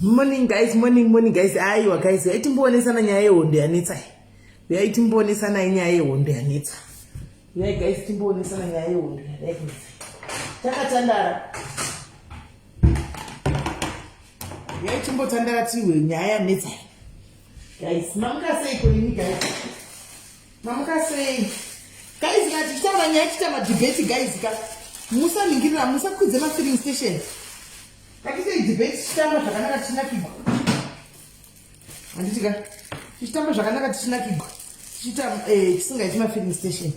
Morning guys. Aiwa guys, yaitimboonesana nyaya yehondo yanetsa. Yaitimboonesana nyaya yehondo yanetsa. Yai guys, timboonesana nyaya yehondo yanetsa. Takatandara. Yaitimbotandara tiwe nyaya yanetsa. Guys, mamukasei kwenini guys. Mamukasei. Guys, ngatichitaura nyaya chitama debate guys ka. Musa ningirira, musa kudze ma filling station. Takise debate chitamba zvakanaka chinakigwa. Anditika. Chitamba zvakanaka chinakigwa. Chitamba chisingaiti ma filling station.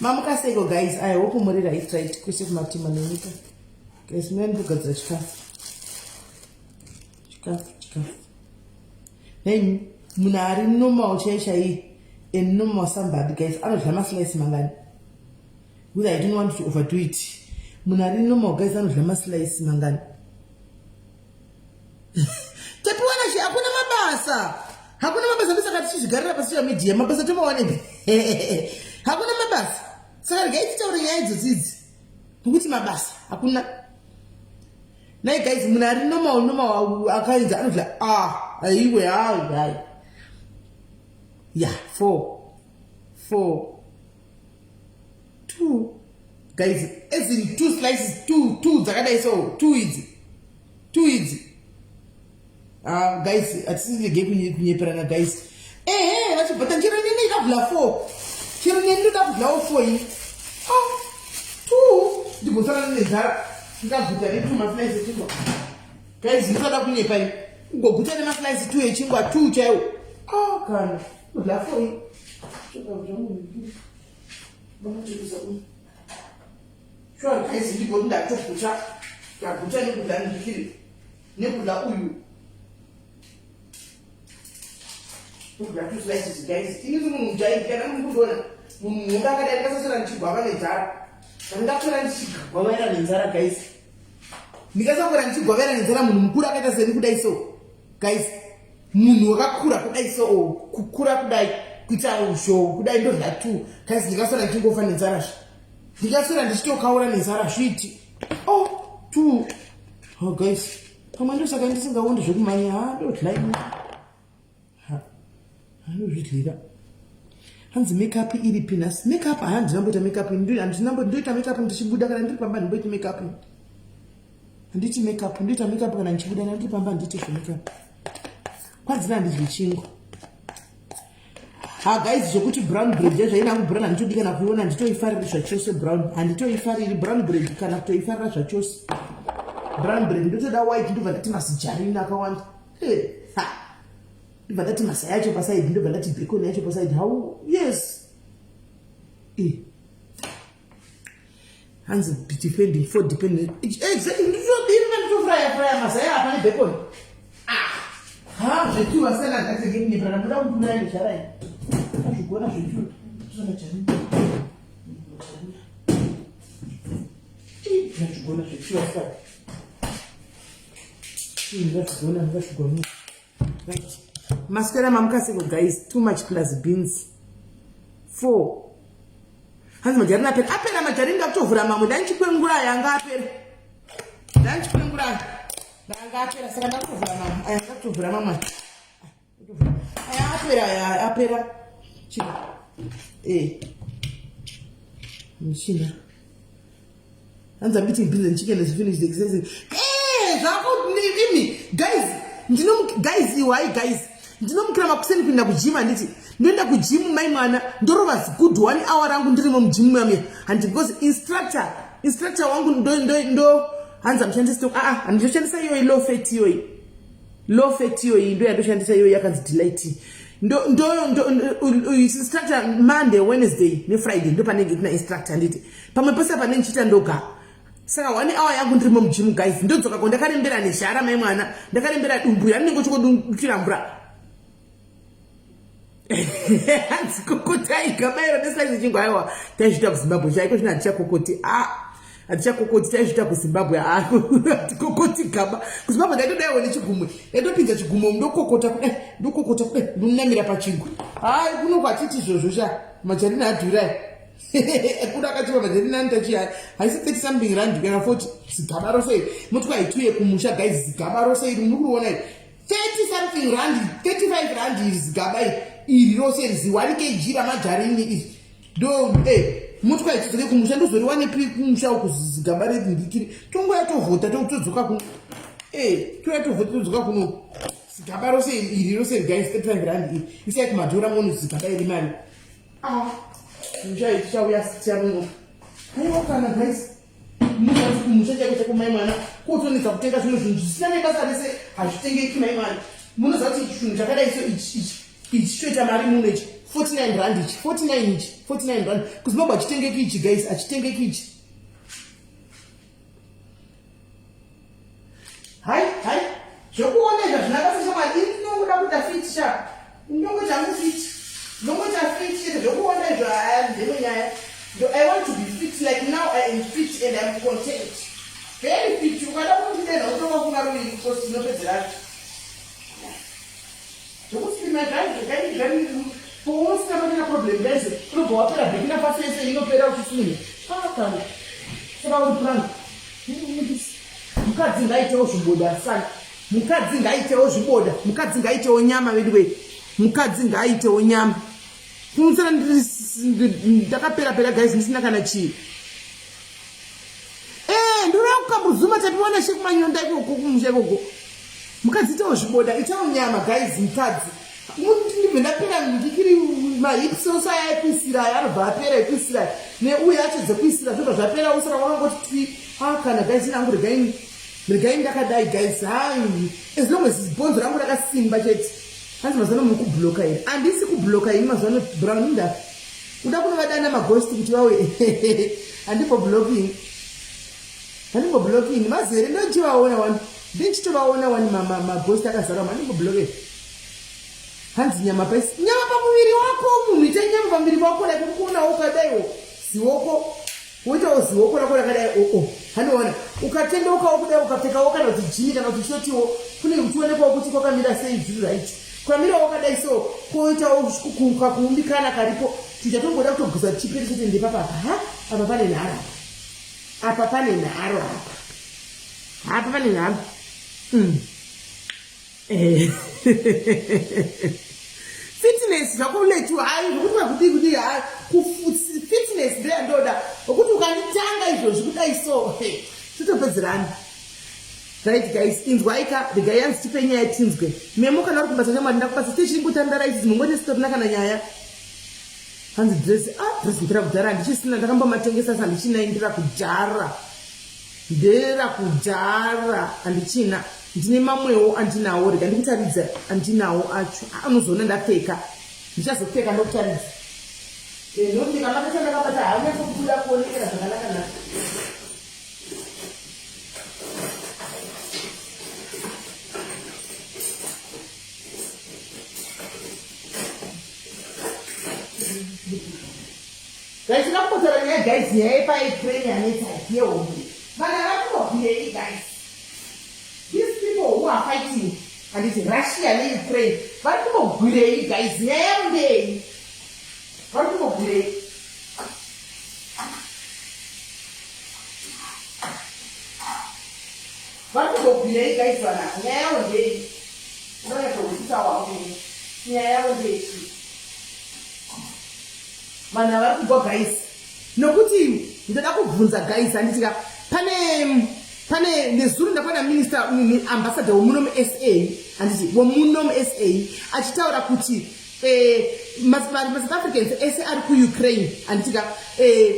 Mamukaseko guys, I hope muri right kwese kumatima nenyika. Guys, mwe ndogadzira chikafu. Hey, munari normal chai and normal somebody guys. I don't have slice mangani. Because I don't want to overdo it. Munari normal guys, I don't have slice mangani. Tapuana shi hakuna mabasa. Hakuna mabasa bisa kati shigarira pasi ya media. Mabasa tuma wane. Hakuna mabasa. Saka guys tauri ya hizo zizi. Kuti mabasa. Hakuna. Na guys munari normal akainza anofla aiwe ai. Yeah, 4 2 guys, as in 2 slices, 2 zakadai so 2 easy. Guys, atisile ge kunyeperana guys. Acho but njira nini kabla 4. Chiro nini kabla 4 yi. 2 ndibosana nezara. Ndikaguta ne 2 maslices chingwa. Guys, ndisada kunyepa. Ngoguta ne maslices 2 echingwa 2 chayo. Kana. La 4 yi. Sure, guys, ndiko ndatokucha. Yakucha nekudla ndikiri. Nekudla uyu. Ukudla 2 slices guys. Inizo munjai kana mukudona. Munga kada ndikasasira nchigwava nenzara. Ndakura nchigwava nenzara guys. Ndikasakura nchigwava nenzara munhu mukuru akaita seni kudai so. Guys, munhu wakakura kudai so kukura kudai kuita usho kudai ndo ndatu. Guys, ndikasara ndingofa nenzara. Ndikasara ndichitokaura nenzara zviti. 2. Guys, pamwe saka ndisingaondi zvekumanya ndodlai. Ndozvidlira. Hanzi makeup iri pinas. Makeup handinamboita makeup ndoita makeup ndichibuda kana ndiri pamba ndimboita makeup. Handiti makeup ndoita makeup kana ndichibuda ndiri pamba ndite makeup. Kwadzina ndizvichingo. Guys, zvokuti brown bread zvaina kubrown handitodi kana kuiona nditoifarira zvachose brown. Handitoifariri brown bread kana kutoifarira zvachose. Brown bread ndotoda white ndobva ndati masijarini akawanda. Ndobva ndati masai yacho paside ndobva ndati bacon yacho paside. How? Yes. Hands defending for depending. Exactly. Ndofraya masai apa ne bacon. Zvetu wasela ndakenge nyepera ndamuda kumbura necharayi. Azvigona zvetu. Zvakachani. Zvigona zvetu wasela. Zvigona. Right. Mascara mamukaseko guys, too much plus beans. 4. Hanzi majari napera. Apera majari ndakutovhura mamwe ndanchikwengura yanga apera. Ndangapera saka ndakutovhura mamwe. Aya ndakutovhura mamwe. Aya apera. Chika. Mchina. Hanzi I'm eating beans and chicken is finished exercising. Zvako nimi guys, why guys? Ndinomukira makuseni kuenda kujima nditi. Ndoenda kujimu mai mwana ndorova good 1 hour rangu ndirimo mujimu mami. And because instructor wangu ndo hanza mshandisa andishandisa iyo low fat iyo ndo yandoshandisa iyo yakanzi delight. Ndo instructor Monday, Wednesday ne Friday ndo panenge kuna instructor nditi. Pamwe pose apa nenchita ndoga. Saka 1 hour yangu ndirimo mujimu guys. Ndodzoka ko ndakarembera neshara mai mwana. Ndakarembera dumbu yaningo chokodukira mvura. Hanzi kokotai kabaira nesaizi chingwa aiwa taizvita kuZimbabwe chaiko zvina ndichakokoti atichakokoti taizvita kuZimbabwe kokoti gaba kuZimbabwe ndaitodaiwo nechigumwe ndaitopinza chigumo ndokokota kudai ndonamira pachingwa kuno kwatiti izvozvo sha majarina adhurai kuda katiwa mazeri nani tachia haisi 30 something rand kana 40 zigaba rose mutwa ituye kumusha guys zigaba rose iri mukuru 30 something rand 35 rand zigaba iri rose riziwani kg ramajarini iri do mutwa itudzoke kumusha ndozori wane pi kumusha kuzigaba redindikiri tongo yatovhota todzoka kuno toyatovhota todzoka kuno zigaba rose iri rose guys 35 rand iri isai kumadhora mono zigaba iri mani Mjai chauya sichamungu. Hayo kana guys. Mungu kumusha chako cha mai mwana. Kutonika kutenga zvino zvinhu zvisina basa rese hazvitengeki mai mwana. Munozati chinhu chakadai so ichitoita mari munechi 49 rand ichi 49 rand kuzimba chitengeki ichi guys achitengeki ichi. Hai zvokuona izvo zvinakasisha mari ndinoda kuda fit sha. Ndongo changu fit. No more fit, I want to be fit, like now I am fit and I'm content. Very fit, you cannot put it on top of my room because you know that. Don't see my guy, very for once, never a problem. There's a problem, a big enough face, and you know, pay out to me. How come? It's about the plan. Mukadzi ngaite ozviboda sana mukadzi ngaite ozviboda mukadzi ngaite onyama wedwe mukadzi ngaite onyama kunsana ndakapera guys ndisina kana chi ndura ukambuzuma tapiwana shekumanyonda ikoko kumushekoko mukadzi ite ozviboda ite onyama guys mukadzi ndibve ndapera ndikiri mahipsosa yaikwisira anobva apera ikwisira neuye acho dzekwisira zvobva zvapera usara wanongoti kana guys nangu regai ndakadai guys as long as bhonzo rangu rakasimba chete hanzi mazano mukubloka iri handisi kubloka ini mazano brown nda kuda kunovadana maghost kuti vawe handimboblocking mazere ndichitovaona wani maghost akazara handimboblocking hanzi nyama pamuviri wako munhu ite nyama pamuviri wako like ukuonawo ukadaiwo ziwoko woitawo ziwoko rako rakadai handiona ukatendeukawo kudai ukapfekawo kana kuti jini kana kuti chotiwo kune uchionekwawo kuti kwakamira sei zviri right kwamira wakadai so koitawo kuumbikana karipo tichatongoda kutobvuza chipiri chete ndepapa apa pane nharo apa pane nharo apa pane nharo fitness zvakuletu hayi zvokuti vakudi fitness ndeyandoda vokuti ukanditanga izvozvi kudai so totopedzerana. Right guys, inzwaika regai yanzi tipe nyaya tinzwe memo kana uri kumbasa chamwari ndakubasa tichingotandara ichi mumwete sitorina kana nyaya hanzi dress ndira kudhara handichisina ndakambomatengesa handichinai ndera kudhara handichina ndine mamwewo andinawo rega ndikutaridza andinawo acho anozoona ndapfeka ndichazopfeka ndokutaridza ndondi kana ndakabata hanya kubuda kuonekera zvakanaka. Guys, you don't put it on your guys here if I train and it's like here only. But I don't know here, guys. These people who are fighting and it's Russia and Ukraine. But you know, great guys, here only. But you know, great. But you know, great guys, here only. You don't have to wait for me. Here only. Vana vari kubva guys nokuti ndoda kubvunza guys handitika pane nezuro ndakona minister ambassador womuno muSA handiti womuno muSA achitaura kuti South Africans ese ari kuUkraine handitika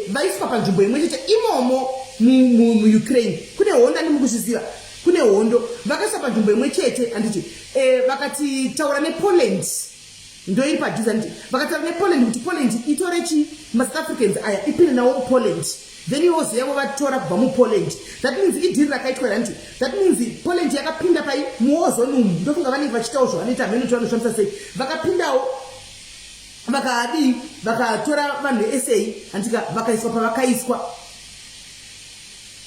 vaiswa panzvimbo imwe chete imomo muUkraine kune hondo ndimukuzviziva kune hondo vakaiswa panzvimbo imwe chete handiti vakati taura nePoland ndo iri padhuze nditi vakataura nePoland kuti Poland itore South Africans aya ipinde nawo Poland then yozevo vatora kubva muPoland that means idhiri rakaitwa handiti that means Poland yakapinda pai muozone umu ndofunga vanenge vachitawo zvavanoita hamene kuti vanoshamisa sei vakapindawo vakadi vakatora vanhu veSA handika vakaiswa pavakaiswa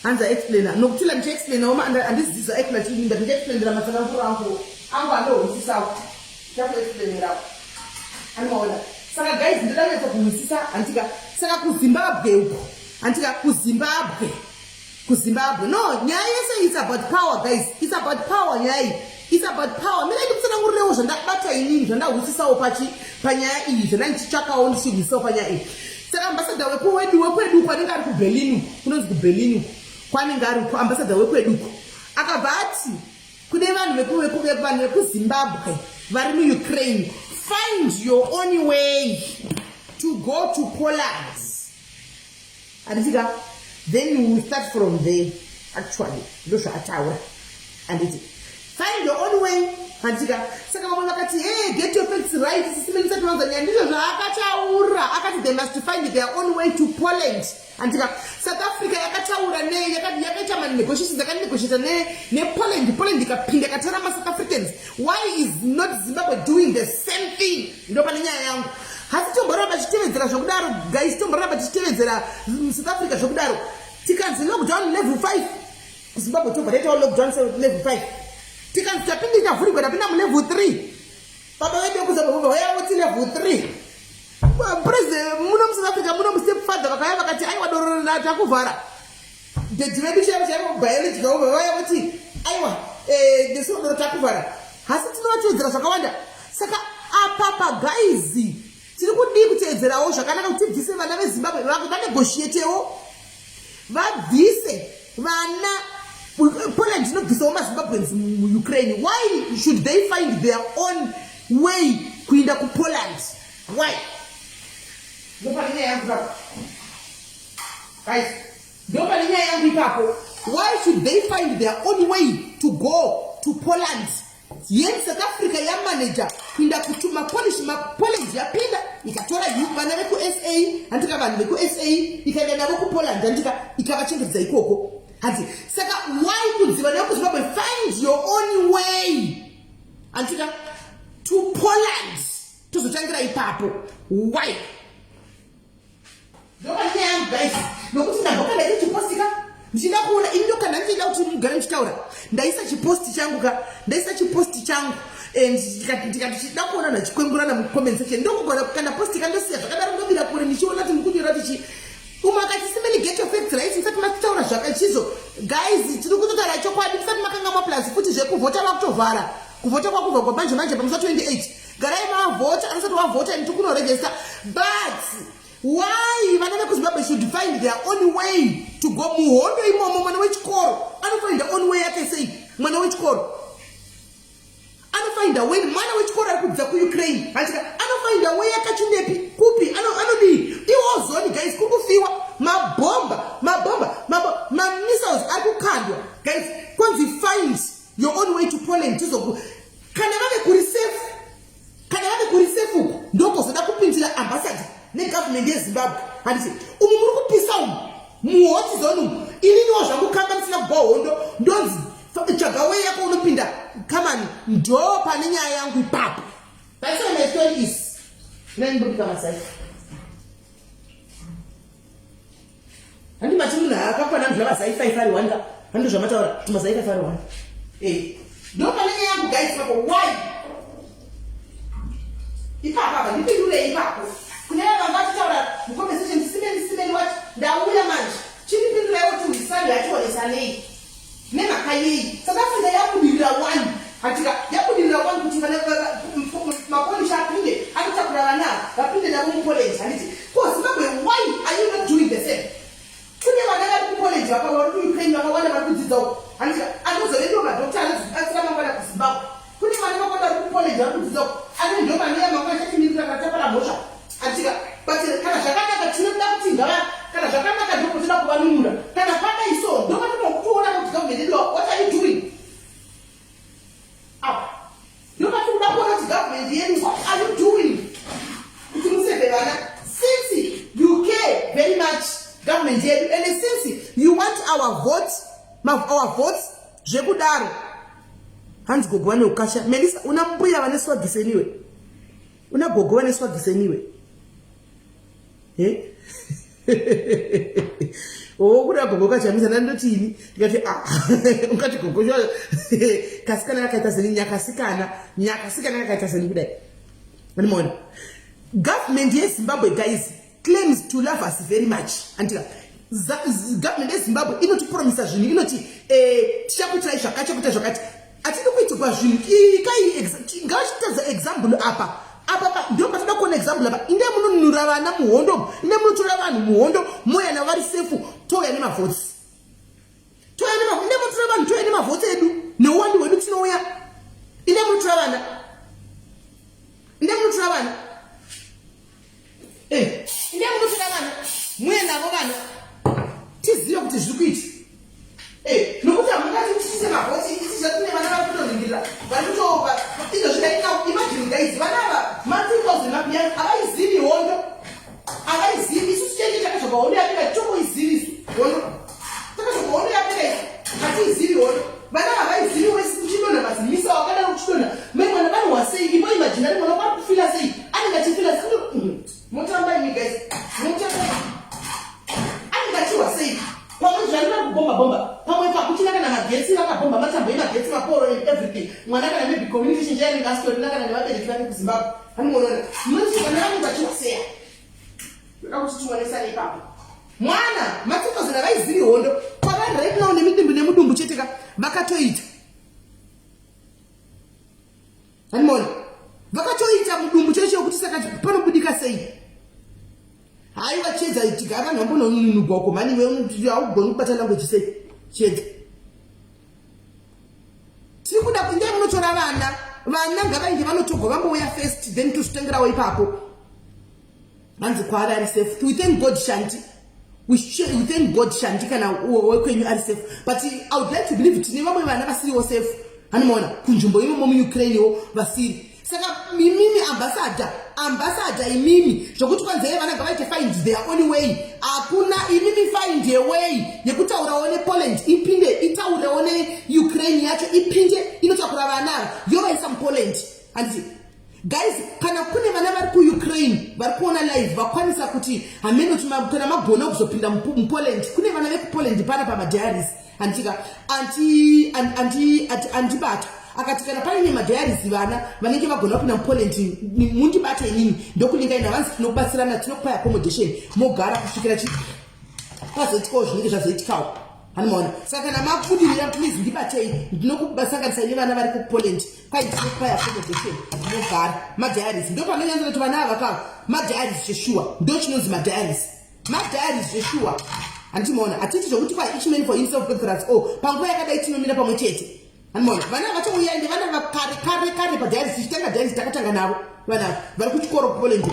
hanza explainer nokutila ndichiexplainawo handizidziza explainer ndichiexplainera matsananguro angu andohwisisawo chakuexplainerawo anoona Saka guys, ndinenge kumisisa antika saka ku Zimbabwe uko. Antika ku Zimbabwe. Ku Zimbabwe. No, nyaya yese is about power guys. It's about power nyaya. It's about power. Mina ndikusana ngurirewo zvandabata inini zvandahwisisawo panyaya iyi zvandandichitsvakawo ndichihwisisawo panyaya iyi. Saka ambassador wekwedu kwanenge ari kuBerlin, kunonzi kuBerlin kwanenge ari ambassador wekwedu akabva ati kune vanhu vekuZimbabwe vari muUkraine, find your own way to go to Poland. And then we start from there. Actually, those are tower. And it find your own way. And hey, get your facts right. They must find their own way to Poland. And South Africa Poland South Africans. Why is not Zimbabwe doing the same thing? Guys, South Africa lockdown level 5. Zimbabwe lockdown level 5. Level 3. Papa level 3. President South Africa step father vakati aiwa doro takuvhara. The direction biology aiwa desoro takuvhara. Hasi tinowachedzera zvakawanda. Saka apapa guys tiri kudi kuteedzerawo zvakanaka kuti bvise vana veZimbabwe vanegotiatewo vabvise vana Poland inobvisawo maZimbabweans muUkraine. Why should they find their own way kuinda kuPoland? Why? Guys, why should they find their own way to go to Poland? Yes, South Africa ya manager kuinda kutuma Poland yapinda ikatora vana veku SA antika vanhu veku SA ikaenda navo kuPoland antika ikavachengetedza ikoko. Hati saka why kudziva nekuZimbabwe find your own way antika to Poland tozotangira ipapo? Why? Guys, nokuti ndamboka ndaita chipostika ndichida kuona indoka ndandida kuti mugare muchitaura ndaisa chiposti changu ndikachida kuona nachikwengurana mucomment section ndokugona kana posti kandosiya zvakadaro ndobira kure ndichiona kuti mukunyora tichi umakati simeni get your facts right musati makutaura zvakachizo. Guys, tiri kutotaura chokwadi musati makanga maplus futi zvekuvhota vakutovhara kuvhota kwakubva kwamanje manje pamusa 28 garai mavhota anosati wavhota ndiri kunoregister. But why vana vekuZimbabwe should find their own way to go muhondo imomo? Mwana wechikoro anofind their own way yake sei? Mwana wechikoro anofind a way, mwana wechikoro ari kubva kuUkraine anofind a way yakachinepi kupi anodii iwo zoni. Guys, kukufiwa mabomba missiles ari kukandwa. Guys, konzi find your own way to Poland tizoku kana vave kuri safe uko ndoko zoda kupindira ambassador negovernment yeZimbabwe. Handiti umu muri kupisa umu muhoti zonu ininiwo zvamukamba musina kubva hondo ndonzi tsvaga way yako unopinda kamani ndo pane nyaya yangu ipapo. That's why my story is nanimbobika masai handi mati munhu akakwana zvavazai 5 ari 1 hando zvamataura tumazai 5 ari 1 ndo pane nyaya yangu guys papo. Why ipapo ndipindure ipapo kunyaa vangataura muconversation simeni wati ndauya manje chindipindura iwo kuti mhisani yachionesanei nemhakayei. South Africa yabudirira 1 hatika yabudirira 1 kuti mapolisha apinde anotakura vana vapinde navo muPoland. Handiti ko Zimbabwe, why are you not doing the same? Kune vana vari kuPoland vari kuUkraine vakawanda vari kudzidza uko. Handiti anozorendo madhokta anodzira mangwana kuZimbabwe. Kune vana vakawanda vari kuPoland vari kudzidza uko anondo manera mangwana chachimirira katapara mhosva. Handiti but kana zvakanaka tinoda kuti ngava kana zvakanaka ndiko tinoda kuvanunura kana padai so ndoko tinokuona kuti government yedu what are you doing up ndoko tinoda kuona kuti government yedu what are you doing kuti museve vana since you care very much government yedu and since you want our votes zvekudaro hanzi gogo vane ukasha Melissa una mbuya vane swagiseniwe una gogo vane swagiseniwe kuda gogo kachamisa ndandotini ndikati ungati gogo kasikana yakaita seni nyakasikana yakaita seni kudai. Unaona government yeZimbabwe guys claims to love us very much. And government yeZimbabwe inotipromisa zvinhu inoti tichakuitai zvakati atidi kuitirwa zvinhu ngavachitadza example apa ndio patida kuona example apa inde munonunura vana muhondo inde munotora vanhu muhondo moyana vari sefu toya nemavhotsi inde munotora vanhu toya nemavhotsi edu neuwandi hwedu tinouya inde munotora vana inde munotora vana muye navo vana tizive kuti zviri kuita nokuti hamungati tichise mavhotsi tichakune vana vari kutoningirira vari kutopa izvo zvikaita imagine guys vana ava ma3000 mapiyani havaizivi hondo havaizivi isusu chenge takazvobva hondo yapera tomoizivi isu hondo takazvobva hondo yapera hatiizivi hondo vana havaizivi wesi kuchidonha mazimisa wakadaro kuchidonha mai mwana vanhu sei imo imaginari mwana kwari kufila sei anenge achifila sei motamba imi guys anenge achiwa sei pamwe zvanina kubomba pamwe pakuchina kana magetsi vakabomba matambo emagetsi maporo and everything mwana kana maybe community chinja yanenge asitorina kana nevabereki vake kuZimbabwe hanimonona munoti vana vanenge vachiwaseya ndoda kuti tionesane ipapo mwana ma2000 avaizivi hondo kwavari right now nemidimbu nemudumbu cheteka vakatoita hanimona vakatoita mudumbu cheche wekuti saka panobudika sei hai vachedza itika vanhu vambononunugwa uko mani haugoni kubata language sei chedza tiri kuda kunge munotora vana ngavainge vanotogwa vambouya first then tosvitengerawo ipapo hanzi kwaari ari safe we thank god shanti we thank god shanti kana wekwenyu ari safe but I would like to believe tine vamwe vana vasiriwo safe hanimona kunzvimbo imomo muUkrainewo vasiri saka mimimi ambassador imimi zvokuti kwanzeye vana ngavaite find their own way hakuna imimi find a way yekutaurawo nePoland ipinde itaurawo neUkraine yacho ipinde inotakura vana yovaisa muPoland handiti guys kana kune vana vari kuUkraine vari kuona live vakwanisa kuti hameno kana magona kuzopinda muPoland kune vana vekuPoland pana pamadiaries handitika andibata akati kana paine madhiaries vana vanenge vagona kupinda muPoland mundibate inini ndokulinga ina vanzi tinokubatsirana tinokupai accommodation mogara kusvikira pazoitikawo zvinenge zvazoitikawo hanimona saka kana mabudirira please ndibatei ndinokubasanganisa nevana vari kuPoland kwai tinokupai accommodation mogara madhiaries ndo panonyanza kuti vana ava kavo madhiaries zveshuwa ndo chinonzi madhiaries zveshuwa handitimaona hatiti zvokuti kwai each man for himself birthrights panguva yakadai tinomira pamwe chete hanimona vana vatouya ende vana vakare padhiaries tichitanga dhiaries takatanga navo vana vari kuchikoro kuPoland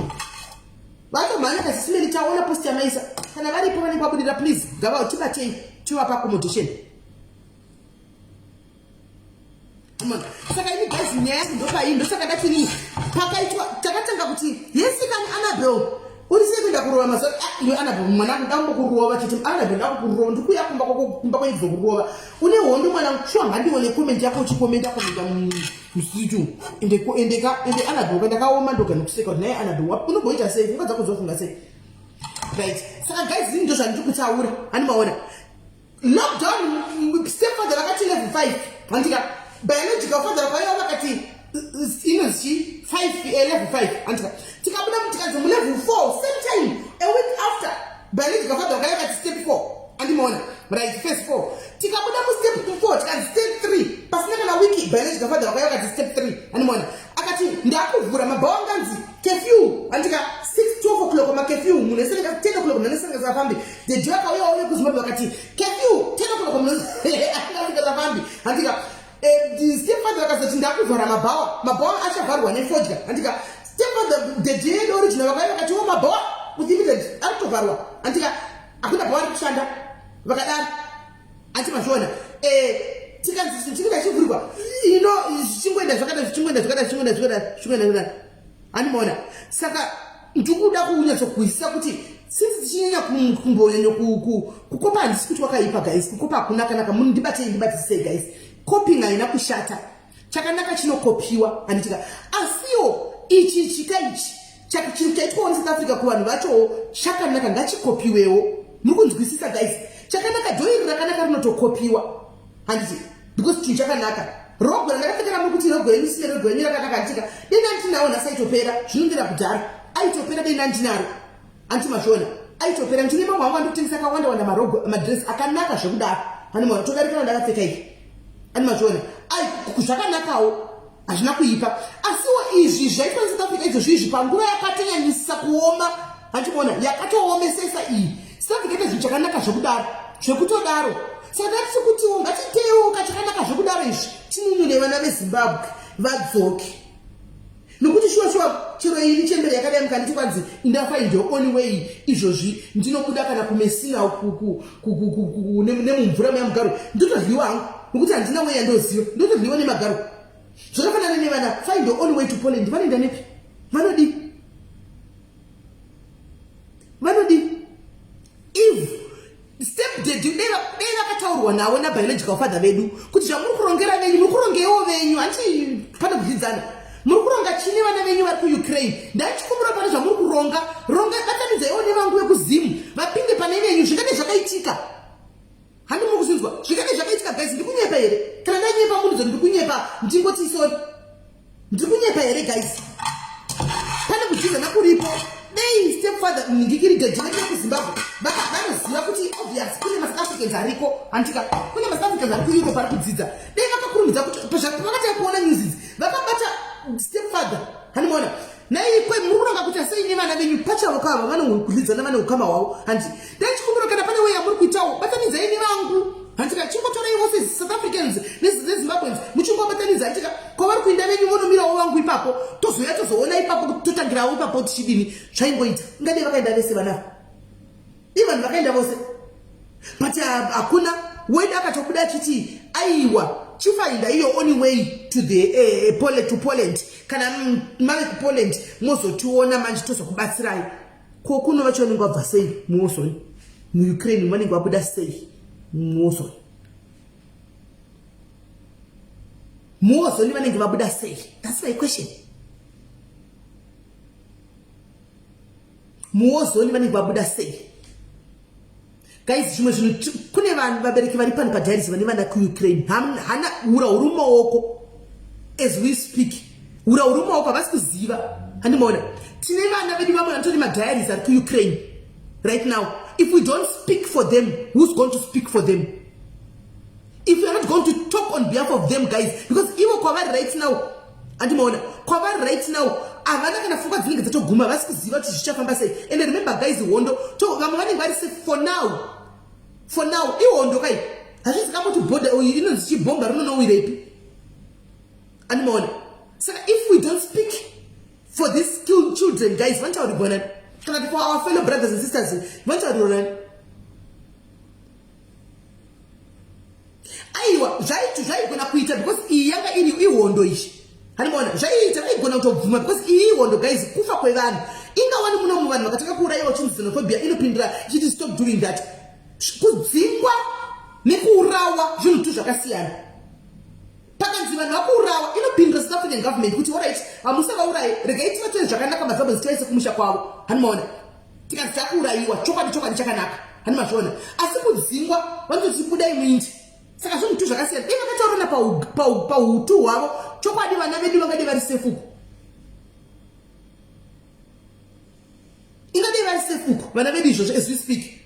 vatomhanya kasisimeni taona post yamaisa kana varipo vanenge vabudira please ngavao tibatei tivapa accommodation hanimona saka ini guys nyaya yangu ndopai ndosaka ndatini pakaitwa takatanga kuti yesikani Annabel uri sekuenda kurova mazuva iwe Annabel mwanangu ndambokurova chiti Annabel ndakukurova ndikuya kumba kwaibva kurova une hondo mwanangu shuwa ngandione comment yako uchikomenda musitu ende Annabel kwandakaoma ndogana kuseka kuti naye Annabel unomboita sei pfungwa dzako dzofunga sei right saka guys zini ndo zvandiri kutaura hanimaona lockdown stepfather vakati level 5 handika biological father vakaiva vakati inonzi 5 level 5 handika tikabuda mutikazi mulevel 4 same time a week after biological father vakaiva vakati step 4 handimona right phase 4 tikabuda mustep 4 tikazi step 3 pasina kana wiki biological father vakaiva vakati step 3 handimona akati ndakuvhura mabhawa nganzi curfew handika 12 o'clock makefew munhu esenga 10 o'clock munhu esenga zafambi the joke auya auye kuZimbabwe wakati curfew 10 o'clock munhu esenga zafambi handika stepfather akazoti ndakuvhara mabhawa achavharwa nefodya handika stepfather the dead original vakaiva vakati mabhawa unlimited ari kutovharwa handika hakuna bhawa ari kushanda vakadaro antimazviona tikanzi chinenge chivhurwa zvichingoenda zvakadai handimaona saka ndikuda kunyatsokuisisa kuti since tichinyanya kumbonyanya kukopa handisi kuti wakaipa guys kukopa hakuna kanaka munhu ndibatisei guys coping haina kushata chakanaka chinokopiwa handitika asiwo ichi chika ichi chiri chaitwawo neSouth Africa kuvanhu vacho chakanaka ngachikopiwewo muri kunzwisisa guys chakanaka joiri rakanaka rinotokopiwa handiti because chinhu chakanaka rogo randakapfekera muri kuti rogo yenyu sine rogo yenyu rakanaka handika denda nditinawo nhasi aitopera zvinondera kudhara aitopera dei nantinaro anti mashona aitopera ndine mamwe wangu andotengesa kawanda marogo madress akanaka zvekudaro hanimona todarika ndakapfeka iki ani mashona ai zvakanakawo hazvina kuipa asiwo izvi zvaitwa South Africa izvozvi panguva yakatonyanyisa kuoma handiona yakatoomesesa iyi South Africa ita zvinhu chakanaka zvekudaro zvekutodaro saka tiri kuti ngatiteuka chakanaka zvekudaro izvi tinunune vana veZimbabwe vadzoke nokuti shuwa chero iri chembere yakadai mukanditi kwanzi indafind your own way izvozvi ndinobuda kana kumesina nemumvura muyamugaro ndotodliwa hangu nokuti handina way yandoziva ndotodliwa nemagaro zvakafanana nevana find your own way to Poland vanoenda nepi vanodi if step dad dei vakataurwa navo nabiological father vedu kuti zvamuri kurongera venyu muri kurongewo venyu hanti pana kuzvidzana muri kuronga chine vana venyu vari kuUkraine ndachikumbura pane zvamuri kuronga batanidzaiwo nevangu vekuzimu vapinde pane venyu zvingadai zvakaitika handi muri kuzinzwa zvingadai zvakaitika guys ndikunyepa here kana ndanyepa munhu zori ndikunyepa ndingoti isori ndikunyepa here guys pane kudzidzana kuripo dei stepfather ndikiri dadhi vedu kuZimbabwe vanoziva kuti obvious kune maSouth Africans ariko antika kune maSouth Africans ari kuEurope ari kudzidza dei vakakurumidza kuti pakati kuona news idzi vakabata stepfather hanimona naikwe muri kuronga kuti asei nevana venyu pachavo kava vanokulidzana vane ukama hwavo handi ndachikumbira kana pane weya muri kuitawo batanidzai nevangu handika chingotorai vose South Africans neZimbabweans muchingobatanidza handika kwavari kuenda venyu vonomirawo vangu ipapo tozoona ipapo totangirawo ipapo tichidini zvaingoita ingadei vakaenda vese vanavo even vakaenda vose but hakuna weda akatobuda achiti aiwa chifainda iyo only way to the Poland kana mave kuPoland mozotiona manje tozokubatsirai kokuno vacho vanenge vabva sei muosoni muUkraine vanenge vabuda sei muosoni vanenge vabuda sei that's my question muozoni vanenge vabuda sei guys zvimwe zvinhu kune vanhu vabereki vari pano padiaries vane vana kuUkraine hana hura huri mumaoko as we speak hura huri mumaoko havasi kuziva handimaona tine vana vedu vamwe vanotori madiaries ari kuUkraine right now if we don't speak for them who's going to speak for them if we are not going to talk on behalf of them guys because ivo kwavari right now handimaona kwavari right now havana kana pfungwa dzinenge dzatoguma havasi kuziva kuti zvichafamba sei and remember guys hondo vamwe vanenge vari safe for now ihondo kai hazvizi kamoti bhodha inonzi chibhomba rinonowira handimaona saka if we don't speak for these children guys vanotaurirwa nani kana for our fellow brothers and sisters vanotaurirwa nani aiwa zvaigona kuita because iyi yanga iri ihondo izvi handimaona zvaigona kutobvuma because iyi ihondo guys kufa kwevanhu ingawani munomu vanhu vakataka kuuraiwa chinzi xenophobia inopindura ichiti stop doing that kudzingwa nekuurawa zvinhu tu zvakasiyana pakanzi vanhu vakuurawa inopindura South African government kuti alright hamusavaurai regai tivatoe zvakanaka madzibaba tivaise kumusha kwavo handimaona tikanzi takuurayiwa chokwadi chakanaka handimazviona asi kudzingwa vanototi budai muindi saka zvinhu tu zvakasiyana dei vakataurana pautu hwavo chokwadi vana vedu vangadei vari safe uku ingadei vari safe uku vana vedu izvozvo as we speak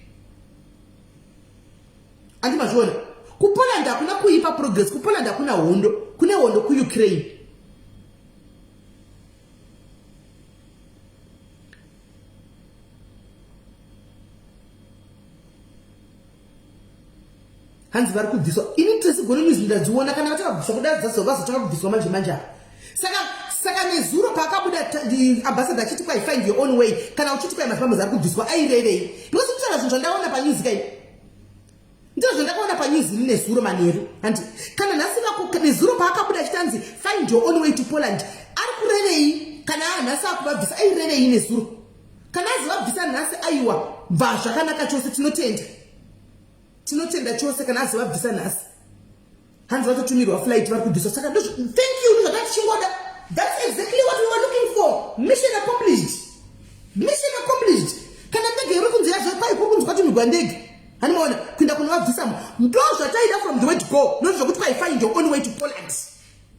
handimazviona kuPoland hakuna kuipa progress kuPoland hakuna hondo kune hondo kuUkraine hanzi vari kubviswa ini tisigone news ndadziona kana vatakabviswa kudai vazotanga kubviswa manje saka nezuro paakabuda ambassador achiti kwai find your own way kana uchiti kwai mafambers ari kubviswa airevei because ndizvona zvinhu zvandaona panews kai ndizvo zvandakaona panews ini nezuro manheru handi kana nhasi nezuro paakabuda achitanzi find your own way to Poland ari kurevei kana nhasi akuvabvisa airevei nezuro kana azivabvisa nhasi aiwa bva zvakanaka chose tinotenda chose kana azivabvisa nhasi hanzi vatotumirwa flight vari kubviswa saka thank you ndozvakati chingoda that's exactly what we were looking for mission accomplished kana ndege iri kunzi yazvo pai kuri kunzi kwatumirwa ndege handimaona kuenda kunovabvisamo ndo zvataida from the way to go ndozvo zvokuti kwai find your own way to Poland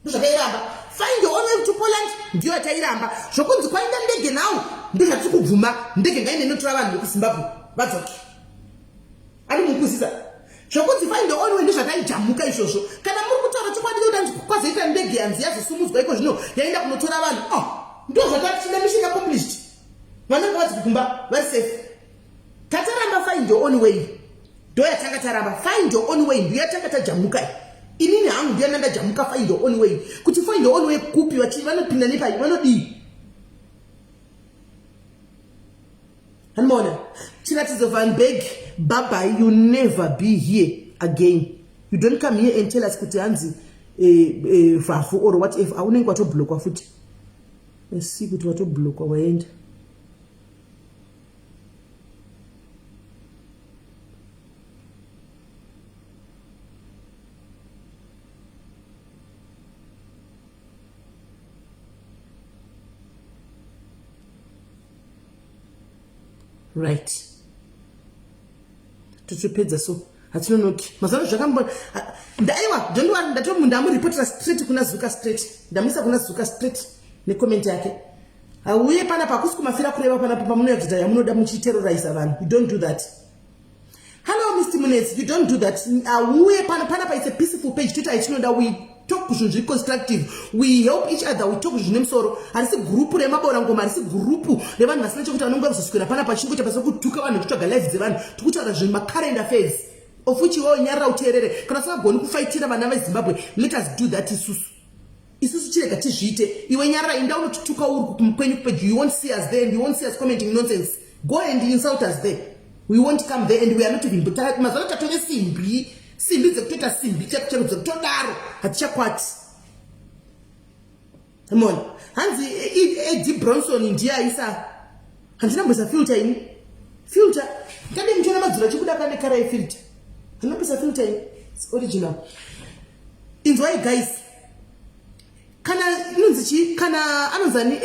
ndozvakairamba find your own way to Poland ndiyo atairamba zvokunzi kwaenda ndege nawo ndezvatiri kubvuma ndege ngainenotora vanhu vekuzimbabwe vadzoke ani mukuzisa zvokunzi find your own way ndezvataijamuka izvozvo kana muri kutaura chokwadi kuti kwazoita ndege yanzi yazosumudzwa iko zvino yaenda kunotora vanhu ndo zvatatichina mission accomplished vanenge vadzi kukumba vari safe tataramba find your own way ndo yatanga taramba find your own way ndiyo yatanga tajamuka inini hangu ndiyo nanda jamuka find your own way kuti find your own way kupi wati vanopinda nepai vanodii hanimona chiratidzo Van Berg bye you never be here again you don't come here and tell us kuti hanzi vhafu or whatever aunenge watoblokwa futi si kuti watoblokwa waenda right tuchipedza so hatinonoki mazano zvakambona ndaiwa ndondowa ndatomundamuripotera straight kuna Zuka straight ndamisa kuna Zuka straight necomment yake auye pana pakusi kumafira kureva pana pamunoyadzita yamunoda muchiterrorize vanhu you don't do that hello Mr. Munetsi you don't do that auye pana it's a peaceful page twitter ichinoda we talk kuzvinhu constructive we help each other we talk zvine musoro harisi gurupu remabora ngoma harisi gurupu revanhu vasina chekuti vanonge vazoswera pana pachingoti pasa kutuka vanhu kutsvaga live dzevanhu tikutaura zvinhu macurrent affairs of which iwo nyarara uteerere kana usingagoni kufaitira vana vezimbabwe let us do that isusu chirega tizviite iwe nyarara inda unotutuka uri kwenyu kupeji you won't see us there and you won't see us commenting nonsense go and insult us there we won't come there and we are not even mazano tatonye simbi dzekutoita simbi chekuchero dzekutodaro hatichakwati amona hanzi Eddie Bronson ndiye aisa handina mbosa filter ini filter kade mchona madzura chikuda kane kara filter handina mbosa filter ini it's original inzwai guys kana inonzi kana anonzani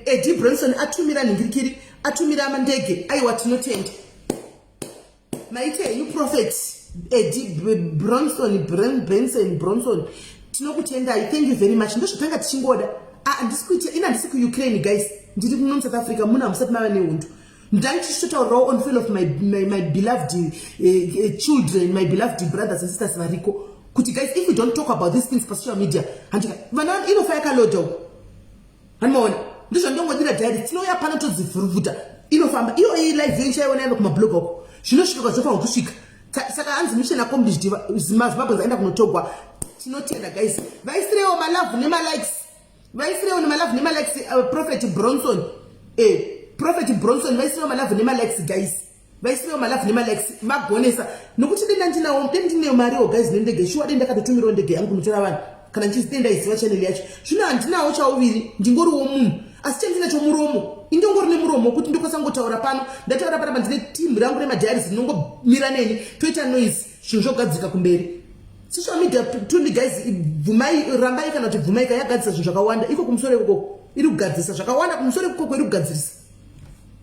Eddie Bronson atumira ningirikiri atumira mandege aiwa tinotenda maite you prophets Eddie Bronson tinokutendai thank you very much ndozvotanga tichingoda ndisi kuUkraine guys ndiri kuno South Africa muna musati mava neundu ndandichitotaurawo on feel of my beloved children my beloved brothers and sisters variko kuti guys if we don't talk about these things pa social media handika vana inofa yakaloda hanimaona ndozvandongodira diary tinouya pana todzivhuruvhuta inofamba iyo live yenchaiona yava kumablog ako zvinosvika kwazvofa kusvika saka hanzi mission accomplished Zimbabwe zaenda kunotogwa tinotenda guys vaisirewo malavu nemalikes Prophet Bronson vaisirewo malavu nemalikes guys vaisirewo malavu nemalikes magonesa nokuti denda ndine mariwo guys nendege shuwa denda katotumirawo ndege yangu kunotora vanhu kana ndichidenda iziva channel yacho zvino handinawo chauviri ndingoriwo munhu asi chandina chomuromo indongori nemuromo kuti ndokwasangotaura pano ndataura panapa ndine timu rangu remadiaries rinongomira neni toita noise zvinhu zvogadzika kumberi social media tundi guys bvumai rambai kana kuti bvumaika yagadzisa zvinhu zvakawanda iko kumusoro ikoko iri kugadzisa zvakawanda kumusoro ikoko iri kugadzirisa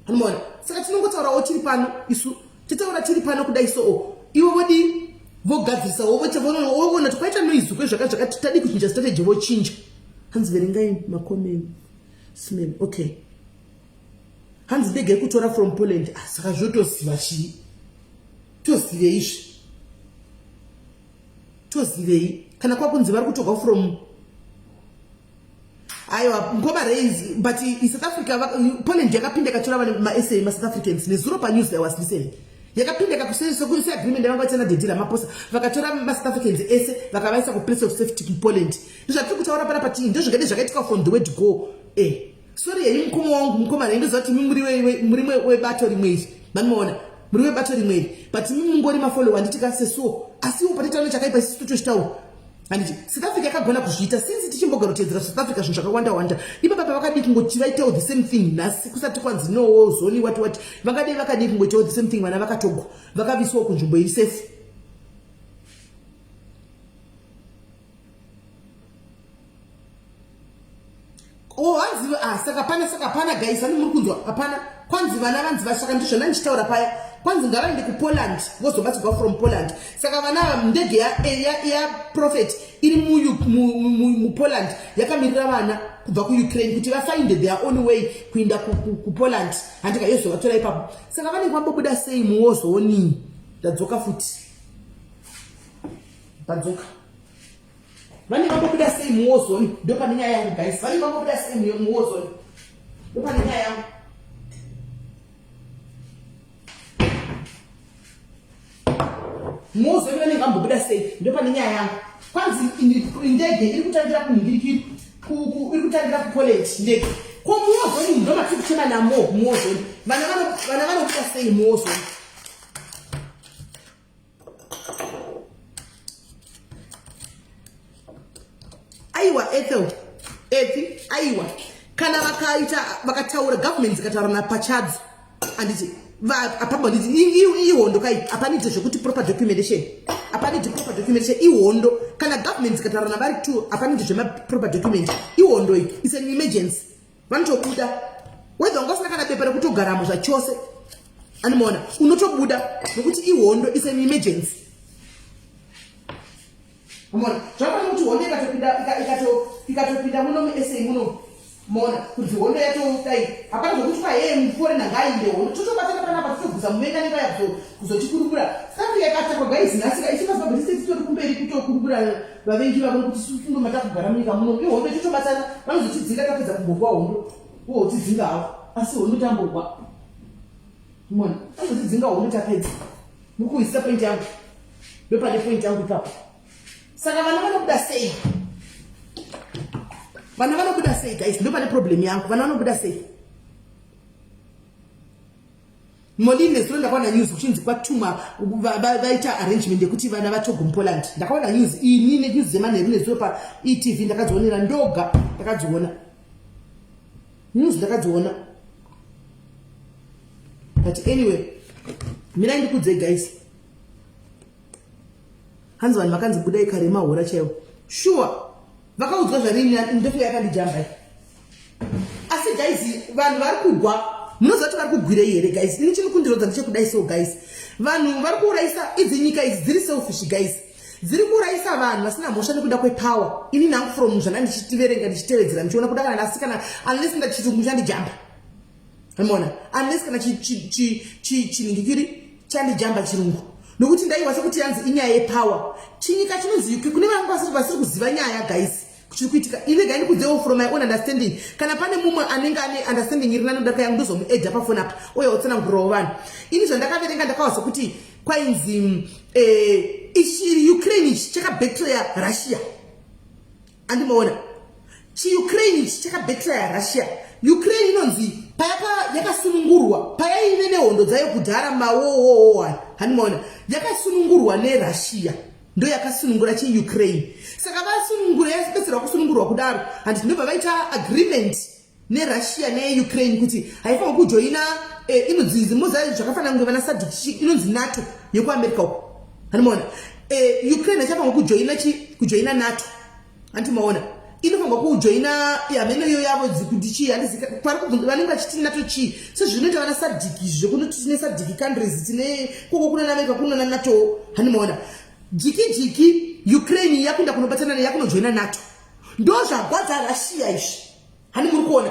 anomaona saka tinongotaurawo tiri pano isu titaura tiri pano kudai so ivo vodi vogadzirisa voona kuti kwaita noise kwezvakati tadi kuchinja strategy vochinja hanzi verengai makomeni smell okay hanzi ndege kutora from Poland saka zvotoziva chii tozivei izvi tozivei kana kwakunzi vari kutoka from aiwa ngoma raise but South Africa Poland yakapinda ikatora vane maessay South Africans nezuro pa news I was listening yakapinda ikakusenzesa kuisa agreement yavangwatsana dedira maposa vakatora South Africans ese vakavaisa ku place of safety ku Poland ndizvatiri kutaura pana pati ndozvingade zvakaitika from the way to go sorry yeni mukoma wangu mukoma ndozvati muri webato rimwe vanoona muri webato rimwe but mungori mafollow anditika seso asi upatitaona chakaipa sisi totoshitawo handiti South Africa yakagona kuzviita since tichimbogorotedzera South Africa zvinhu zvakawanda wanda ipapa vakadi kungoti vaitawo the same thing nhasi kusati kwanzi no zoni what vakadi kungoitawo the same thing vana vakatogwa vakaviswawo kunzvimbo iri safe hanzi saka pana guys ani muri kunzwa hapana kwanzi vana vanzi vasvaka ndizvona ndichitaura paya kwanzi ngavaende kuPoland vozobatsirwa from Poland. Saka vana ndege ya Prophet iri muPoland yakamirira vana kubva kuUkraine kuti vafind their own way kuenda kuPoland. Handika yozovatora ipapo. Saka vanenge vambobuda sei muwozoni. Ndadzoka futi. Ndadzoka. Vanenge vambobuda sei muwozoni. Ndo pane nyaya yangu guys. Vanenge vambobuda sei muwozoni. Ndo pane nyaya yangu. Muwozoni vanenge vambobuda sei. Ndo pane nyaya yangu. Kwanzi ndege iri kutangira kunhingirikiri. Iri kutangira kuPoland ndege. Ko muwozoni ndo matiri kuchema namo muwozoni. Vana vanobuda sei muwozoni. Aiwa Ethi aiwa kana vakataura government zikataura napachadzo anditi apapo nditi ihondo kai apanite zvokuti proper documentation ihondo kana government zikataura navari tu apanite zvema proper document ihondo iyi is an emergency vanotobuda whether ungasina kana bepa rekutogaramo zvachose animona unotobuda nokuti ihondo is an emergency. Mona, zvakana kuti hondo ikatopinda muno muSA muno. Mona, kuti hondo yato dai. Hapana zvokuti kwa mufore nangainde hondo. Totobatana panapa toguza mumenga neka kuzotikurukura. Saka yakataka guys nasika ichibasa kuti titori kumberi kutokurukura vavengi vavo kuti sufundo mata kugara munyika muno. Hondo totobatana vanozotidzinga tapedza kumbogwa hondo. Tidzinga hawo. Asi hondo tambogwa. Mona, vanozotidzinga hondo tapedza. Mukuisa point yangu. Ndopane point yangu ipapo. Saka vana vanobuda sei? Vana vanobuda sei guys? Ndo pane problem yangu. Vana vanobuda sei? Moline zino ndakaona news kuchinzi kwatuma vaita arrangement yekuti vana vatogo muPoland. Ndakaona news iyi news zemanheru nezuro pa eTV ndakadzionera ndoga ndakadziona. News ndakadziona. But anyway, mina ndikudze guys. Hanzi vanhu vakanzi budai kare mahora chaiwo. Sure. Vakaudzwa zvarini ndoto yakandijamba. Asi guys, vanhu vari kugwa. Munozati vari kugwira here guys. Ini chinokundirodza ndechekudai so guys. Vanhu vari kuuraisa idzi nyika idzi dziri selfish guys. Dziri kuuraisa vanhu vasina mhosva nekuda kwepower. Ini nangu from zvandanditiverenga ndichitevedzera ndichiona kuda kana ndasikana unless ndachirungu chandijamba. Unaona? Unless kana chiningikiri chandijamba chirungu. Nokuti ndaiwa sekuti yanzi inyaya yepower. Chinyika chinonzi UK kune vanhu vasiri kuziva nyaya guys. Kuchiri kuitika ine gaini kudzewo from my own understanding. Kana pane mumwe anenge ane understanding iri nani ndaka yangu ndozomuedha pafoni apa. Oya utsanangurirawo vanhu. Ini zvandakaverenga ndakawaza kuti kwainzi Ukraine chakabetreya Russia. Andimaona. Ukraine chakabetreya Russia. Ukraine inonzi payaka yakasunungurwa payaine nehondo dzayo kudhara mawowowa handimaona yakasunungurwa neRussia ndo yakasunungura cheUkraine. Saka vasunungura yasipedzera kusunungurwa kudaro handi ndobva vaita agreement neRussia neUkraine kuti haifanira kujoina inonzi moza zvakafanana kunge vana SADC inonzi NATO yekuAmerica uko handimaona Ukraine ichafanira kujoina NATO handimaona inofanirwa kujoina yamene yo yavo dzikudichi handizika pari kubvunza vanenge vachiti NATO chi sezvinoita vana SADC zvekunoti tine SADC countries tine koko kuna naAmerica kuna na NATO handimaona jiki Ukraine yakuenda kunobatana yakunojoina NATO ndo zvagwadza Russia izvi hani muri kuona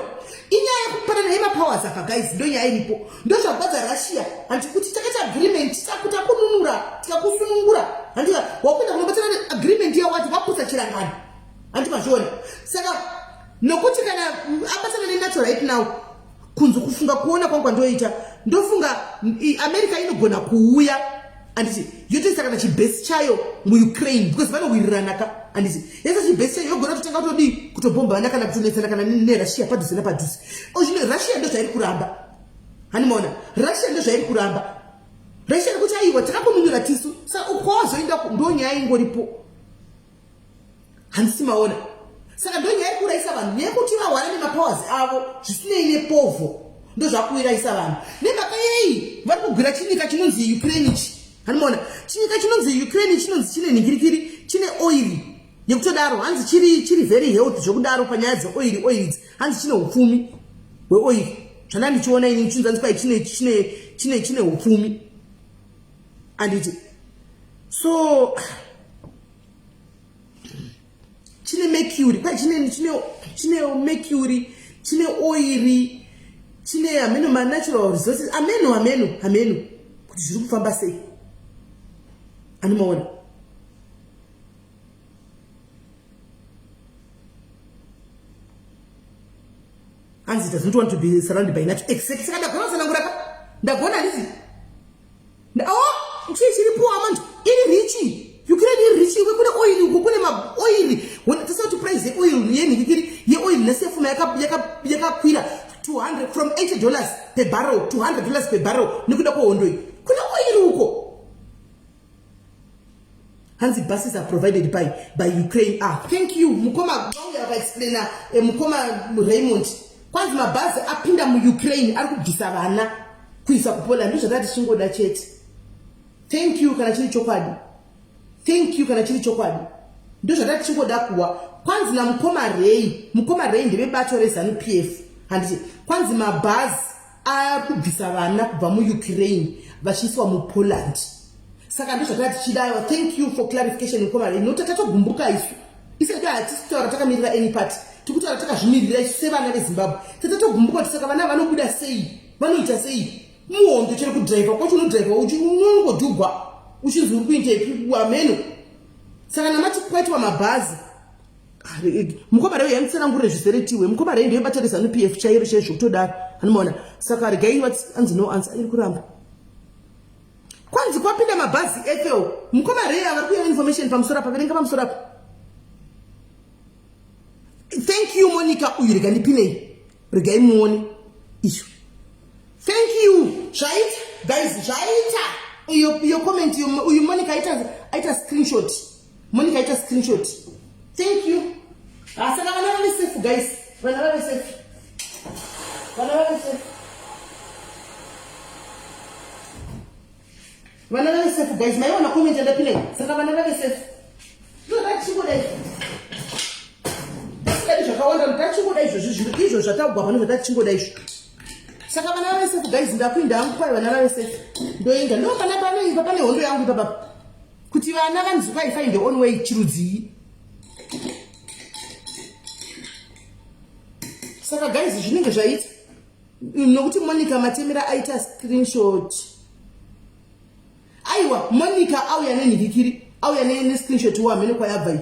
inyaya yekupanana yemapowers apa guys ndo nyaya iripo ndo zvagwadza Russia handi kuti takaita agreement tikakusunungura handi wakuenda kunobatana agreement yawati wapusa chirangano handi mazviona. Saka nokuti kana abatana neNATO right now kunzo kufunga kuona kwangu ndoita ndofunga America inogona kuuya anditi yotoisa kana chibase chayo muUkraine because vanowirirana ka anditi yesa chibase chayo yogona kutanga kutodi kutobomba kana kutonetsana kana neRussia padhuze napadhuze ozvino Russia ndo zvairi kuramba handimaona Russia ndo zvairi kuramba Russia kuti aiwa takakununyura tisu saka ukwazoenda ndo nyaya ingoripo handisimaona. Saka ndo nyaya kuraisa vanhu nekuti vahwana nemapowers avo zvisinei nepovo ndo zvakuiraisa vanhu nemhaka yei vari kugwira chinyika chinonzi Ukraine ichi handimaona chinyika chinonzi Ukraine chinonzi chine nhingirikiri chine oil yekutodaro hanzi chiri very healthy zvokudaro panyaya dzeoils hanzi chine upfumi hweoil zvandandichiona ini chinzanzi kwai chine upfumi anditi. So chine mercury, kwa chine mercury, chine oil, chine ameno ma natural resources, ameno kuti zviri kufamba sei. Animaona. And it doesn't want to be surrounded by natural. Exactly. Ndagona lisi. Oh, chiri poor man. Ini rich. You can rich. You can oil. You can ma oil. When that's how to price the oil. Ye oil. Let's say from yaka kwira 200 from $80 per barrel, $200 per barrel. Nikuda ko ondoi. Kuna oil uko. Hence the buses are provided by Ukraine. Thank you. Mukoma we have explained Mukoma Raymond. Kwanza mabasi apinda mu Ukraine ari kubvisa vana kuisa ku Poland ndizvo zvati chingoda chete. Thank you kana chiri chokwadi. Thank you kana chiri chokwadi. Ndizvo zvati chingoda kuwa. Kwanza na mukoma Ray ndeve bato rezanu PF. Handiti kwanza mabasi ari kubvisa vana kubva mu Ukraine vachiiswa mu Poland. Saka ndizvo zvati chidayo. Thank you for clarification mukoma Ray. Notata gumbuka isu. Isati hatisitaura takamirira any part. Tikutaura takazvimirira isu sevana veZimbabwe. Tatogumbuka kuti saka vana vanobuda sei, vanoita sei. Muhondo chero kudhiraivha kwacho unodhiraivha unongodhugwa uchinzi uri kuita ipi ameno. Saka namati kwaitwa mabhazi mukoma Ray yamutsanangurire zviseretiwe. Mukoma Ray ndiyo bata rezanu PF chairo chaizvo kutodaro. Anomaona. Saka regai wati anzi no answer iri kuramba. Kwanzi kwapinda mabhazi Ethel. Mukoma Ray avari kuya information pamusoro apa verenga pamusoro apa. Thank you Monica uyirika ndipinei. Regai muone isho. Thank you. Shaita guys, shaita. Your comment you Monica aita screenshot. Monica aita screenshot. Thank you. Saka vana vave safe guys. Vana vave safe. Vana vave safe. Vana vave safe guys. Maiona comment ndapinei. Saka vana vave safe. Ndo ndachikoda izvo. Zvakawanda ndachikoda izvo zvatagwa pano zvatachingoda izvo. Saka vana vave safe guys ndapinda hangu kwai vana vave safe. Ndoenda ndo pane hondo yangu papa. Kuti vana vanzwa if find their own way chirudzi. Saka guys zvinenge zvaita. Nokuti Monica Matemera aita screenshot. Aiwa Monica auya nenhikiri, auya ne screenshot wamene kwayabva.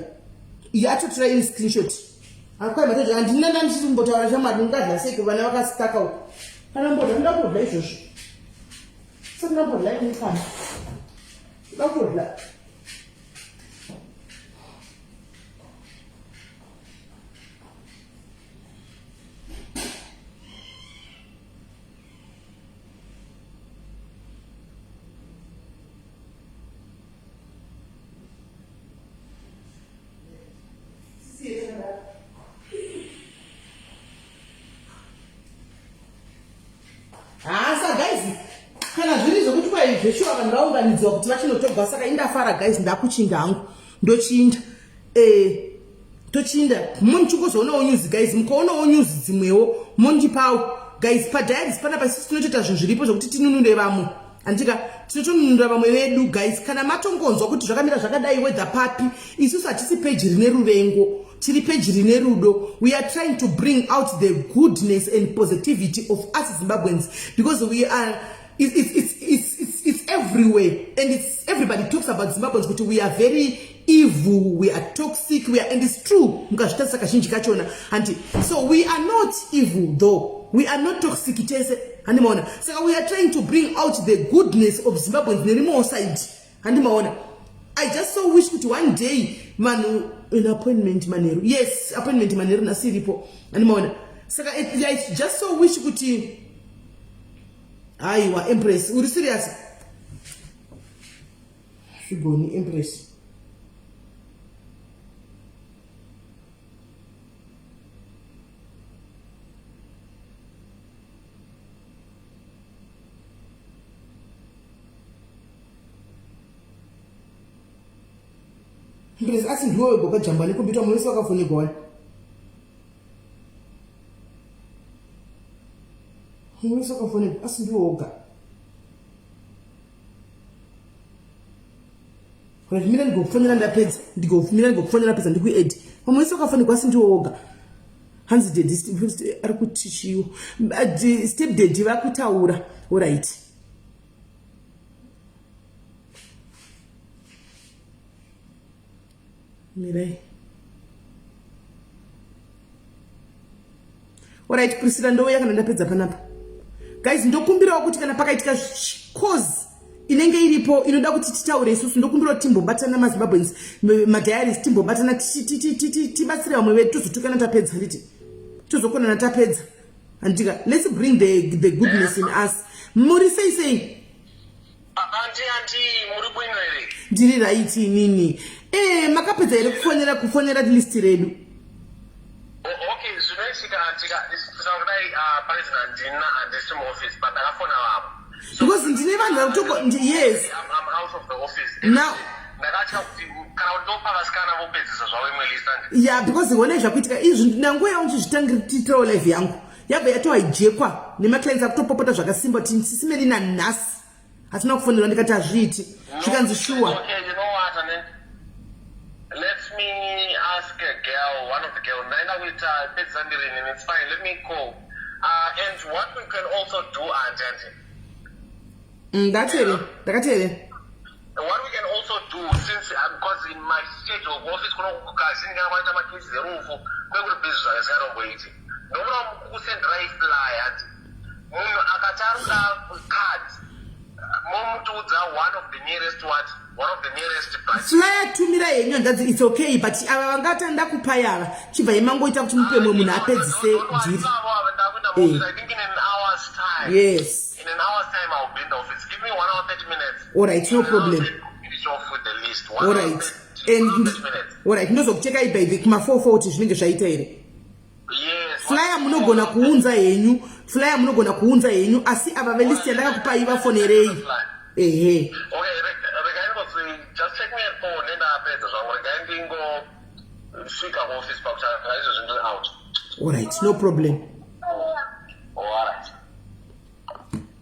Yatotora in screenshot. Akwai matoto andina ndichimbotaura chamadi ngadla sei vana vakasitaka uko. Kana mbodla ndakudla izvozvo. Saka ndambodla ikana. Ndakudla. Zveshuwa vanhu vaunganidzwa kuti vachinotogwa saka indafara guys ndakuchinda hangu ndochinda tochinda munchingozoonawo news guys mukaonawo news dzimwewo mondipawo guys padiaries panapa isusu tinotoita zvinhu zviripo zvokuti tinunure vamwe andika tinotonunura vamwe vedu guys kana matongonzwa kuti zvakamira zvakadai weather papi isusu hatisi peji rine ruvengo tiri peji rine rudo. We are trying to bring out the goodness and positivity of us Zimbabweans because we are it's everywhere and it's everybody talks about Zimbabweans but we are very evil, we are toxic, and it's true. So we are not evil though, we are not toxic. So we are trying to bring out the goodness of Zimbabweans nerimo side. I just so wish that one day manu an appointment manero, yes appointment manero na siripo so I just so wish kuti aiwa Empress uri serious Shigoni Empress Empress asi ndiwe boka jambani computer mwese wakafonegwa wani mwese wakafonegwa asi ndiwe oga Mira ndikufonera ndapedza ndigovumira ndikufonera pedza ndikued pamwe wese wakafanirwa sindiwo woga hanzi dedi ari kutichiwo step dedi vakutaura alright mirai alright Priscilla ndouya kana ndapedza panapa guys ndokumbirawo kuti kana pakaitika cause inenge iripo inoda kuti titaure isusu ndokumbira kuti timbobatana mazimbabweans madiaries timbobatana tibatsire vamwe vedu tozotukana tapedza handiti tozokonana tapedza handika let's bring the goodness in us muri sei anti muri bwino here ndiri right nini makapedza here kufonera list redu okay zvinoitika tisaudai president ndina handisi muoffice but ndakafona vavo because ndine vanhu vari yes I'm out of the office now ndakatya kuti kana utopa vasikana vopedzisa zvavo imwe list yeah because one zvakuitika izvi ndangoya uchizvitangirititrawo live yangu yabva yatohaijekwa nemaclients akutopopota zvakasimba kuti ndisimeni nanhasi hatina kufonerwa ndikati hazviiti zvikanzi sure okay you know what let me ask a girl one of the girl naenda kuita pedzisa ndirini it's fine let me call and what we can also do anti ndakatere what we can also do since because in my schedule office kunokukazinga kwaita makesi erufu kwekuti bhizi zvakasingatomboiti ndomuna kusendera ifly ati munhu akataruda card momutudza one of the nearest flyer tumira henyu hanzadzi it's okay but ava vangata ndakupa yava chibva imangoita kuti mupe mwe munhu apedzise dhiri I think in an hour's time yes in an hour's time I'll be in the office give me 1 hour 30 minutes alright no problem finish off with the list alright and alright ndozokucheka by the kuma 4 kuti zvinenge zvaita here yes flyer munogona kuunza henyu asi ava velist yandakakupai vafonerei ehe okay just check me at phone and apedza zvangu regai ndingosvika kuoffice pakutsvaka izvo zvindiri out alright no problem alright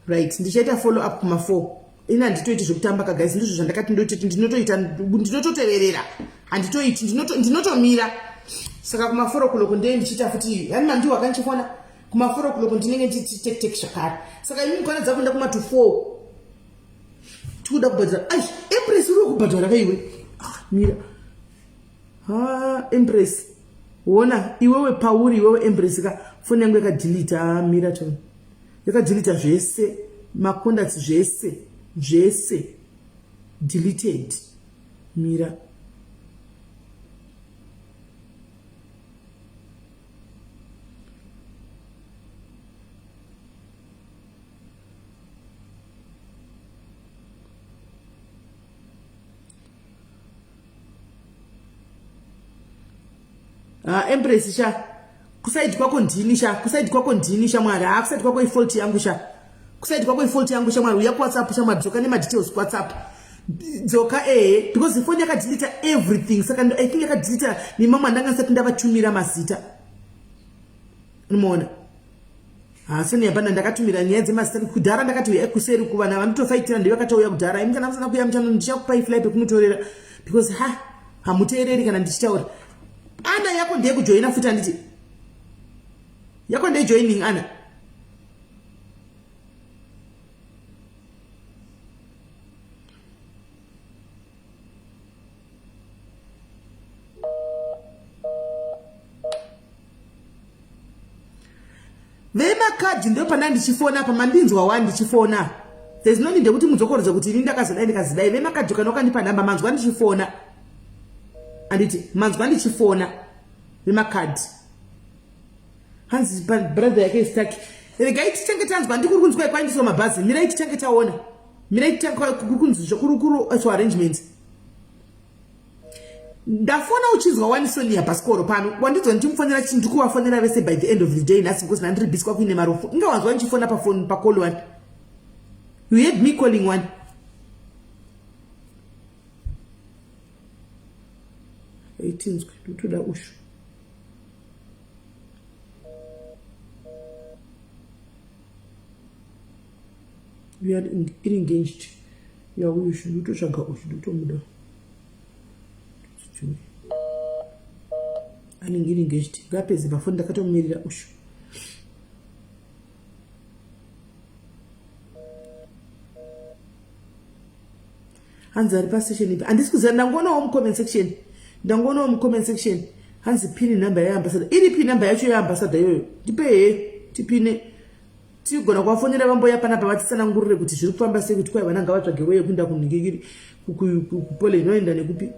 right ndichaita follow up kuma 4 ina handitoiti zvekutamba kagais ndizvo zvandakati ndinototeverera handitoiti ndinotomira saka kuma 4 o'clock ndee ndichiita futi yani mandiwo akanchifona kuma 4 o'clock ndinenge ndichitektek zvakare saka imi mugwana dzakuenda kuma to 4 tikuda kubhadhara ai empress uri kubhadhara kaiwe mira empress wona iwewe pauri iwewe empress ka foni yangu yakadhilita mira to yakadhilita zvese macontacts zvese deleted mira empress sha kusaidi kwako ndini sha mwari kusaidi kwako ifault yangu sha mwari uya kuwhatsapp sha mwari dzoka nemadetails kuwhatsapp dzoka because ifoni yakadilita everything saka I think yakadilita nemamwe andanganisati ndavatumira mazita unoona soni yapanda ndakatumira nyaya dzemazita kudhara ndakati uya kuseri kuvana vandotofaitira ndevakatouya kudhara imi kana musana kuya muchano ndichakupai fly pekunotorera because hamuteereri kana ndichitaura ana yako ndiye kujoina futi handiti yako ndiye joining ana vemakadhi ndio pana ndichifona apa mandinzwa wandichifona there's no need kuti mudzokorodza kuti ini ndakazodai ndikazidai vemakadhi kana ukandipa namba manzwa ndichifona anditi manzwa ndichifona vemakadhi hanzi brother yake istaki regai tichange tanzwa ndikuri kunzwa ikwaindiswa mabhazi mirai tichange taona mirai tichange kunzwa kurukuru to arrangements ndafona uchinzwa wanisonia paskoro pano wandinzwa ndichimufonera ndikuvafonera vese by the end of the day nhasi because nandiribhiswa kuine marofu ingawanzwa ndichifona pafoni pacall one you heard me calling one eitinzwe ndotoda ushu we are engaged ya ushu ndototsvaga ushu ndotomuda anenge engaged ngapedze pafoni ndakatomumirira ushu. Hanzi ari pastation ipi handisi kuziva ndangonawo mucomment section hanzi pin number yaambassador iri pin number yacho yaambassador yoyo ndipe tipine tigona kuvafonera vamboya panapa vatitsanangurire kuti zviri kufamba sei kuti kwai vananga vatsvage weyo kuenda kunhingikiri kupole inoenda nekupi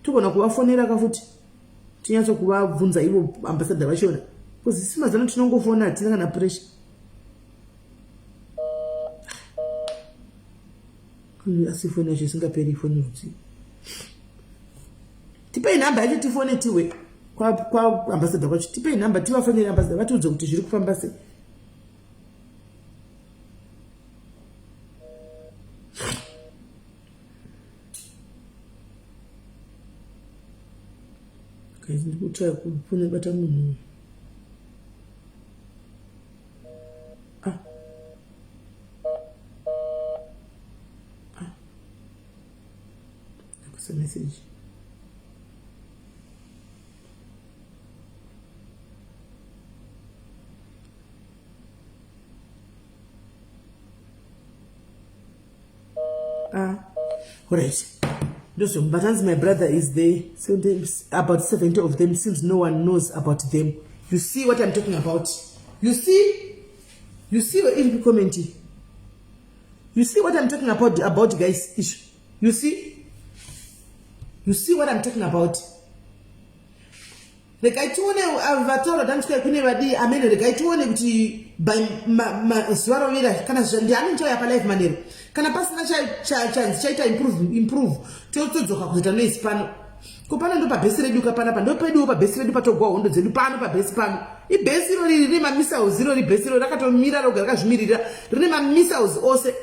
togona kuvafonera kafuti tinyatso kuvabvunza ivo ambassador vachona because simazano tinongofona hatina kana pressure. Asi foni yacho isingaperi foni yodzi tipei namba yacho tifone tiwe kwa ambassador kwacho tipei namba tivafonere ambassador vatiudze kuti zviri kufamba sei. Guys, ndikutsvaka kufone bata munhu a message. Alright. Listen, but as my brother is there, sometimes about 70 of them seems no one knows about them. You see what I'm talking about? You see what you'll be commenting. You see what I'm talking about guys issue. You see what I'm talking about? Like I told you, I've dance kune vadi amene like I told you by swaro vira kana ndiani ncho yapa life manero kana pasina chance chaita improve totodzoka kuita noise pano kupana ndo pa base redu kapana pano pedu pa base redu patogwa hondo dzedu pano pa base pano I base ro riri ma missiles zero ri base ro rakatomira roga rakazvimirira rine ma missiles ose.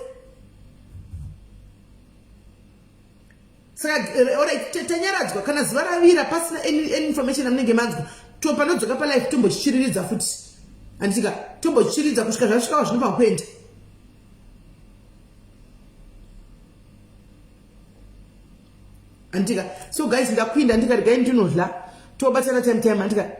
Saka alright tanyaradzwa kana zuva ravira pasina any information amunenge manzwa topanodzoka pa life tombochichiridza futi andika tombochichiridza kusvika zvasvikawo zvinopa kuenda. Andika so guys ndakwinda ndikati gai ndinodla tobatana time andika